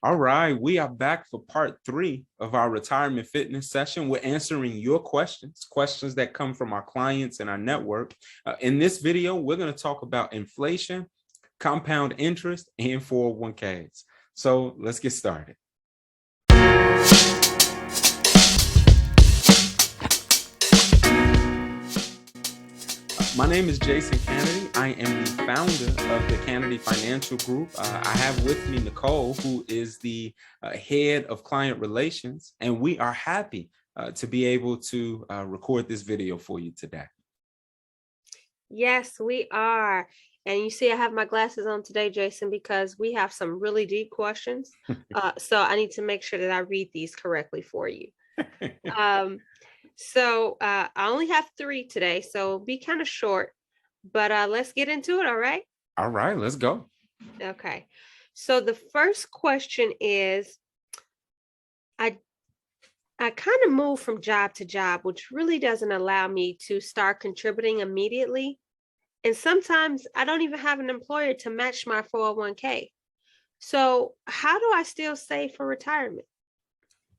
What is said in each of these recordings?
All right, we are back for part 3 of our retirement fitness session. We're answering your questions that come from our clients and our network. In this video, we're going to talk about inflation, compound interest, and 401ks. So let's get started. My name is Jason Kennedy. I am the founder of the Kennedy Financial Group. I have with me Nicole, who is the head of client relations, and we are happy to be able to record this video for you today. Yes, we are. And you see, I have my glasses on today, Jason, because we have some really deep questions. So I need to make sure that I read these correctly for you. I only have 3 today, so be kind of short, but let's get into it. All right. All right, let's go. Okay. So the first question is, I kind of move from job to job, which really doesn't allow me to start contributing immediately. And sometimes I don't even have an employer to match my 401k. So how do I still save for retirement?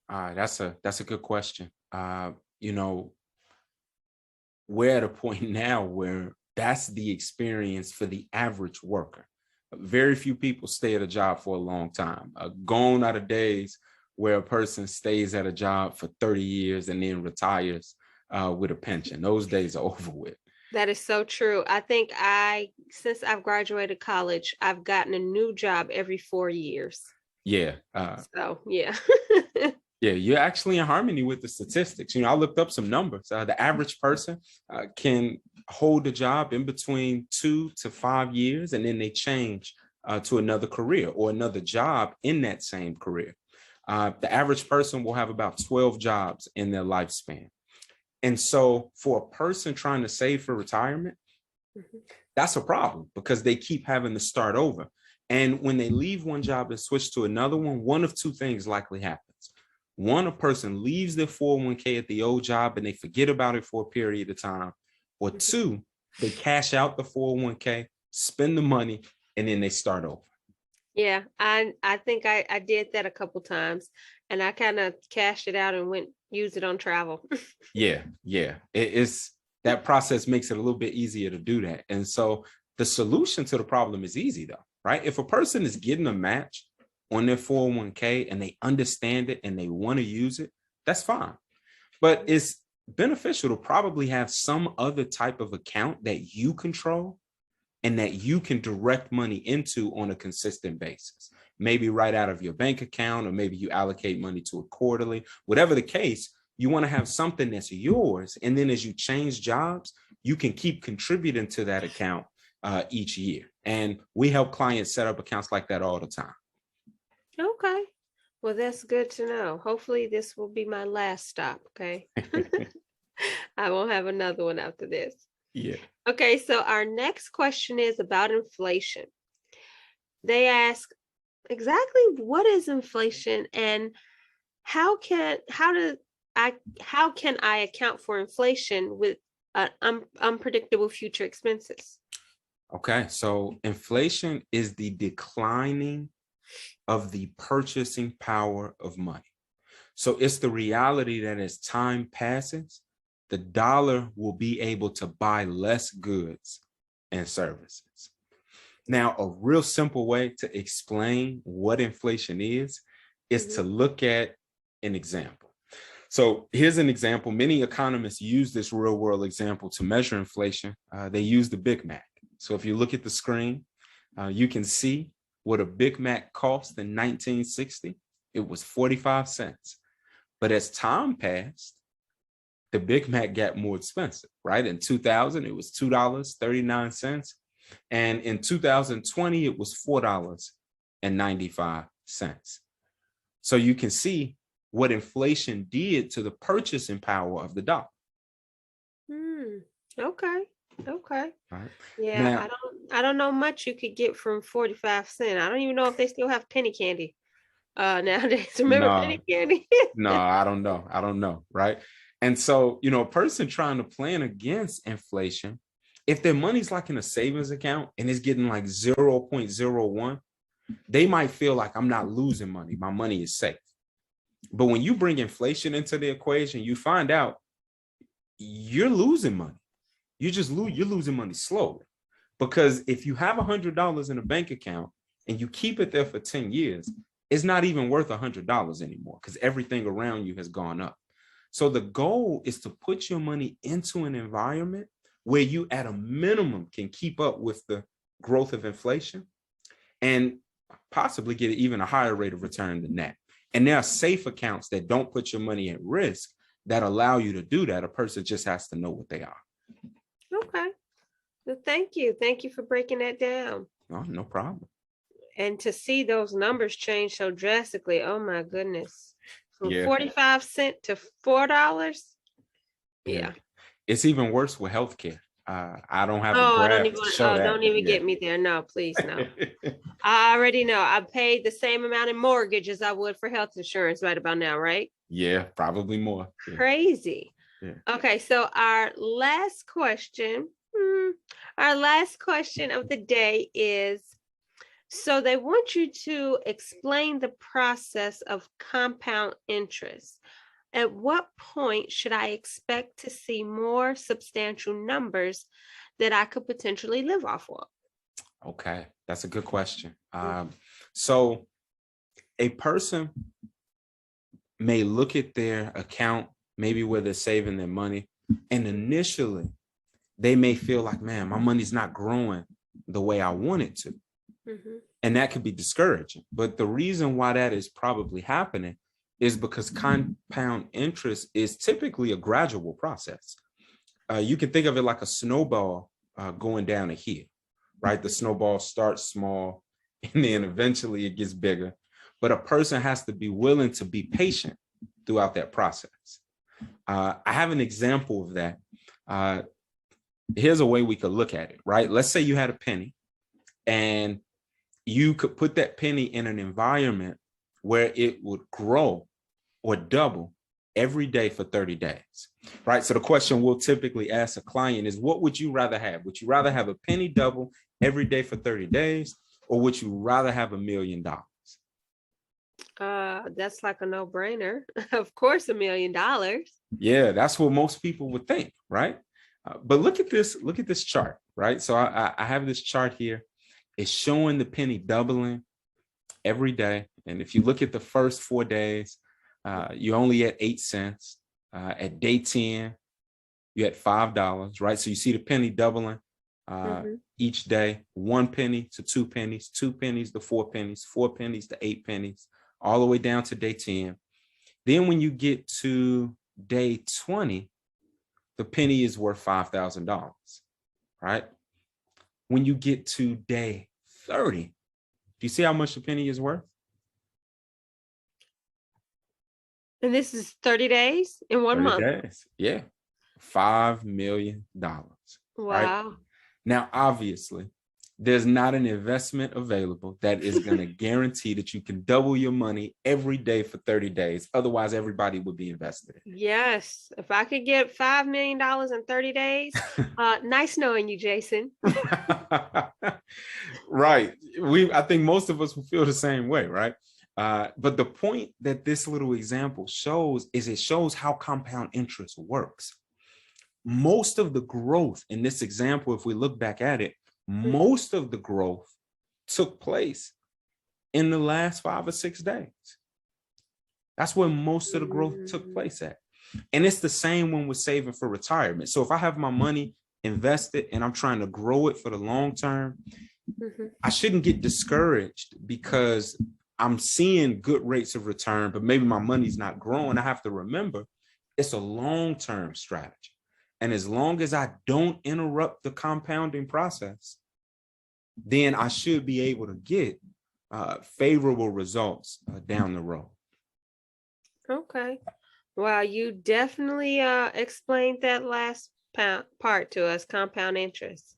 That's a good question. We're at a point now where that's the experience for the average worker. Very few people stay at a job for a long time. Gone are the days where a person stays at a job for 30 years and then retires with a pension. Those days are over with. That is so true. I think since I've graduated college, I've gotten a new job every 4 years. Yeah. Yeah. Yeah, you're actually in harmony with the statistics. I looked up some numbers. The average person can hold a job in between 2 to 5 years, and then they change to another career or another job in that same career. The average person will have about 12 jobs in their lifespan. And so for a person trying to save for retirement, that's a problem because they keep having to start over. And when they leave one job and switch to another one of two things likely happens. One, a person leaves their 401k at the old job and they forget about it for a period of time. Or 2, they cash out the 401k, spend the money, and then they start over. Yeah, I think I did that a couple times, and I kind of cashed it out and use it on travel. Yeah. That process makes it a little bit easier to do that. And so the solution to the problem is easy though, right? If a person is getting a match on their 401k and they understand it and they want to use it, that's fine. But it's beneficial to probably have some other type of account that you control and that you can direct money into on a consistent basis. Maybe right out of your bank account, or maybe you allocate money to it quarterly. Whatever the case, you want to have something that's yours. And then as you change jobs, you can keep contributing to that account each year. And we help clients set up accounts like that all the time. Okay. Well, that's good to know. Hopefully this will be my last stop. Okay. I won't have another one after this. Yeah. Okay. So our next question is about inflation. They ask, exactly what is inflation and how can I account for inflation with unpredictable future expenses? Okay. So inflation is the declining of the purchasing power of money. So it's the reality that as time passes, the dollar will be able to buy less goods and services. Now, a real simple way to explain what inflation is to look at an example. So here's an example. Many economists use this real world example to measure inflation. They use the Big Mac. So if you look at the screen, you can see what a Big Mac cost in 1960. It was 45 cents. But as time passed, the Big Mac got more expensive, right? In 2000, it was $2.39. And in 2020, it was $4.95. So you can see what inflation did to the purchasing power of the dollar. Okay. Right. Yeah, now, I don't know much you could get from 45 cents. I don't even know if they still have penny candy nowadays. Remember penny candy? No, I don't know. Right. And so, a person trying to plan against inflation, if their money's like in a savings account and it's getting like 0.01, they might feel like I'm not losing money. My money is safe. But when you bring inflation into the equation, you find out you're losing money. You're losing money slowly. Because if you have $100 in a bank account and you keep it there for 10 years, it's not even worth $100 anymore because everything around you has gone up. So the goal is to put your money into an environment where you at a minimum can keep up with the growth of inflation and possibly get even a higher rate of return than that. And there are safe accounts that don't put your money at risk that allow you to do that. A person just has to know what they are. Okay. Well, thank you. Thank you for breaking that down. Oh, no problem. And to see those numbers change so drastically, oh my goodness. From 45 cents to $4. Yeah. It's even worse with healthcare. I don't have a I graph don't even, to show that. don't even get me there. No, please, no. I already know. I paid the same amount in mortgage as I would for health insurance right about now, right? Yeah, probably more. Crazy. Yeah. Okay, so our last question of the day is, so they want you to explain the process of compound interest. At what point should I expect to see more substantial numbers that I could potentially live off of? Okay, that's a good question. So a person may look at their account, maybe where they're saving their money, and initially they may feel like, man, my money's not growing the way I want it to. Mm-hmm. And that could be discouraging. But the reason why that is probably happening is because compound interest is typically a gradual process. You can think of it like a snowball going down a hill, right? The snowball starts small and then eventually it gets bigger. But a person has to be willing to be patient throughout that process. I have an example of that. Here's a way we could look at it, right? Let's say you had a penny and you could put that penny in an environment where it would grow or double every day for 30 days, right? So the question we'll typically ask a client is, what would you rather have? Would you rather have a penny double every day for 30 days, or would you rather have $1 million? That's like a no-brainer. Of course, $1 million. Yeah, that's what most people would think, right? But look at this chart, right? So I have this chart here. It's showing the penny doubling every day. And if you look at the first 4 days, you're only at 8 cents. At day 10, you're at $5, right? So you see the penny doubling each day, 1 penny to 2 pennies, 2 pennies to 4 pennies, 4 pennies to 8 pennies, all the way down to day 10. Then when you get to day 20, the penny is worth $5,000, right? When you get to day 30, do you see how much the penny is worth? And this is 30 days in 1 month. 30 days, yeah. $5 million. Wow. Right? Now, obviously, there's not an investment available that is going to guarantee that you can double your money every day for 30 days. Otherwise, everybody would be invested in. Yes. If I could get $5 million in 30 days, nice knowing you, Jason. Right. I think most of us will feel the same way, right? But the point that this little example shows is it shows how compound interest works. Most of the growth in this example, if we look back at it, most of the growth took place in the last 5 or 6 days. That's where most of the growth took place at. And it's the same when we're saving for retirement. So if I have my money invested and I'm trying to grow it for the long term, I shouldn't get discouraged because I'm seeing good rates of return, but maybe my money's not growing. I have to remember it's a long-term strategy. And as long as I don't interrupt the compounding process, then I should be able to get favorable results down the road. Okay. Well, you definitely explained that last part to us, compound interest.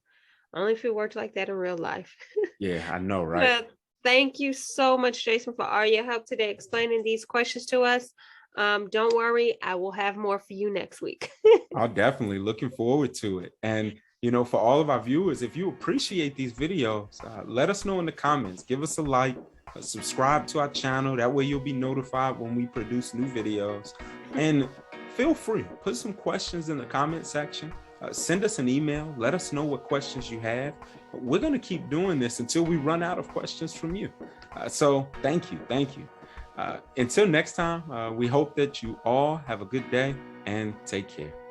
Only if it worked like that in real life. Yeah, I know, right? Well, thank you so much, Jason, for all your help today explaining these questions to us. Don't worry, I will have more for you next week. I'm definitely looking forward to it. And, For all of our viewers, if you appreciate these videos, let us know in the comments. Give us a like, subscribe to our channel. That way you'll be notified when we produce new videos. And feel free, put some questions in the comment section. Send us an email. Let us know what questions you have. We're going to keep doing this until we run out of questions from you. So thank you. Thank you. Until next time, we hope that you all have a good day and take care.